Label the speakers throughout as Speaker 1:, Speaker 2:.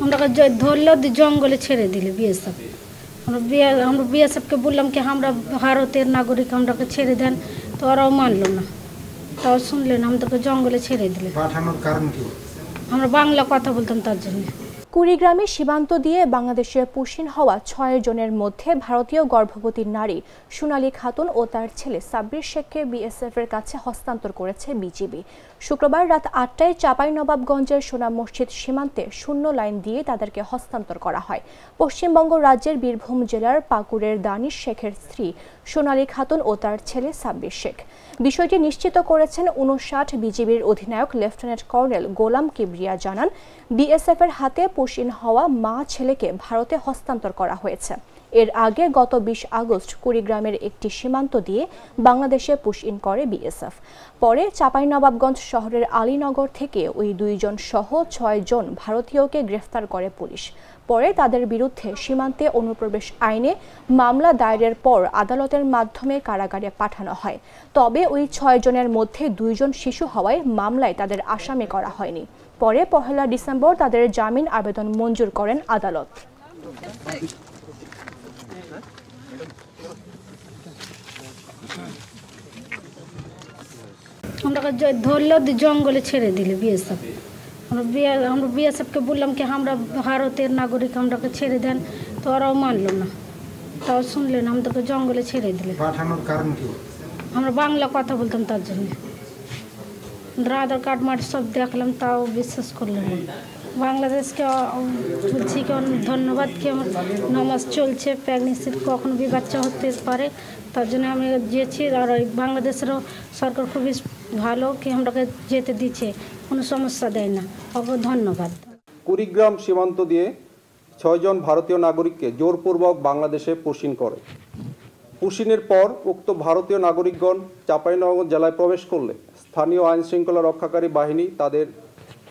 Speaker 1: আমরা ধরলো জঙ্গলে ছেড়ে দিলে বিএসএফ। আমরা বিএসএফকে বললাম কি আমরা ভারতের নাগরিক, আমরাকে ছেড়ে দেন, তো ওরাও মানলো না, তাও শুনলেন আমাদেরকে জঙ্গলে ছেড়ে দিলে।
Speaker 2: পাঠানোর কারণ কি?
Speaker 1: আমরা বাংলা কথা বলতাম তার জন্য।
Speaker 3: কুড়িগ্রামে সীমান্ত দিয়ে বাংলাদেশে পুশিন হওয়া 6 জনের মধ্যে ভারতীয় গর্ভবতী নারী সোনালী খাতুন ও তার ছেলে সাব্বির শেখকে বিএসএফ এর কাছে হস্তান্তর করেছে বিজিবি। শুক্রবার রাত 8টায় চাঁপাইনবাবগঞ্জের সোনা মসজিদ সীমান্তে শূন্য লাইন দিয়ে তাদেরকে হস্তান্তর করা হয়। পশ্চিমবঙ্গ রাজ্যের বীরভূম জেলার পাকুড়ের দানিশ শেখের স্ত্রী সোনালী খাতুন ও তার ছেলে সাব্বির শেখ। বিষয়টি নিশ্চিত করেছেন 59 বিজিবির অধিনায়ক লেফটেন্যান্ট কর্নেল গোলাম কিবরিয়া। জানান, বিএসএফ এর হাতে পুশিন হওয়া মা ছেলেকে ভারতে হস্তান্তর করা হয়েছে। এর আগে গত 20 আগস্ট কুড়িগ্রামের একটি সীমান্ত দিয়ে বাংলাদেশে পুশিন করে বিএসএফ। পরে চাঁপাইনবাবগঞ্জ শহরের আলীনগর থেকে ওই 2 জন সহ 6 জন ভারতীয়কে গ্রেফতার করে পুলিশ। পরে তাদের বিরুদ্ধে সীমান্তে অনুপ্রবেশ আইনে মামলা দায়েরের পর আদালতের মাধ্যমে কারাগারে পাঠানো হয়। তবে ওই 6 জনের মধ্যে 2 জন শিশু হওয়ায় মামলায় তাদের আসামি করা হয়নি। পরে 1 ডিসেম্বর তাদের জামিন আবেদন মঞ্জুর করেন আদালত।
Speaker 1: আমরা ধরলো জঙ্গলে ছেড়ে দিলে বিএসএফ। আমরা বিএসএফকে বললাম কি আমরা ভারতের নাগরিক, আমরাকে ছেড়ে দেন, তো ওরাও মানলো না, তাও শুনলেন আমাদেরকে জঙ্গলে ছেড়ে দিলে।
Speaker 2: পাঠানোর কারণ কি?
Speaker 1: আমরা বাংলা কথা বলতাম তার জন্য। আধার কার্ড মাঠ সব দেখলাম, তাও বিশ্বাস করলেন না। বাংলাদেশকে বলছি কি ধন্যবাদ, কি আমার নামাজ চলছে, প্রেগনেন্সির কখনো বাচ্চা হতে পারে, তার জন্য আমি যেয়েছি। আর বাংলাদেশেরও সরকার খুবই ভালো, কি আমরাকে যেতে দিচ্ছে, কোনো সমস্যা দেয় না। ওকে ধন্যবাদ।
Speaker 4: কুড়িগ্রাম সীমান্ত দিয়ে 6 জন ভারতীয় নাগরিককে জোরপূর্বক বাংলাদেশে পুশিন করে। পুশিনের পর উক্ত ভারতীয় নাগরিকগণ চাঁপাইনবাবগঞ্জ জেলায় প্রবেশ করলে স্থানীয় আইন শৃঙ্খলা রক্ষাকারী বাহিনী তাদের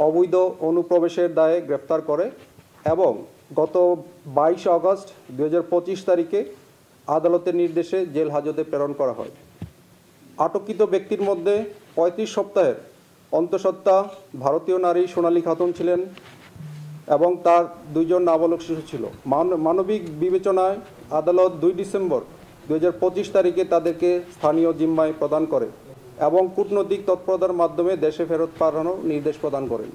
Speaker 4: অবৈধ অনুপ্রবেশের দায়ে গ্রেফতার করে এবং গত 22 আগস্ট 2025 তারিখে আদালতের নির্দেশে জেল হাজতে প্রেরণ করা হয়। আটককৃত ব্যক্তির মধ্যে 35 সপ্তাহের অন্তঃসত্ত্বা ভারতীয় নারী সোনালী খাতুন ছিলেন এবং তার 2 জন নাবালক শিশু ছিল। মানবিক বিবেচনায় আদালত 2 ডিসেম্বর 2025 তারিখে তাদেরকে স্থানীয় জিম্মায় প্রদান করে এবং কূটনৈতিক তৎপরতার মাধ্যমে দেশে ফেরত পাঠানোর নির্দেশ প্রদান করেন।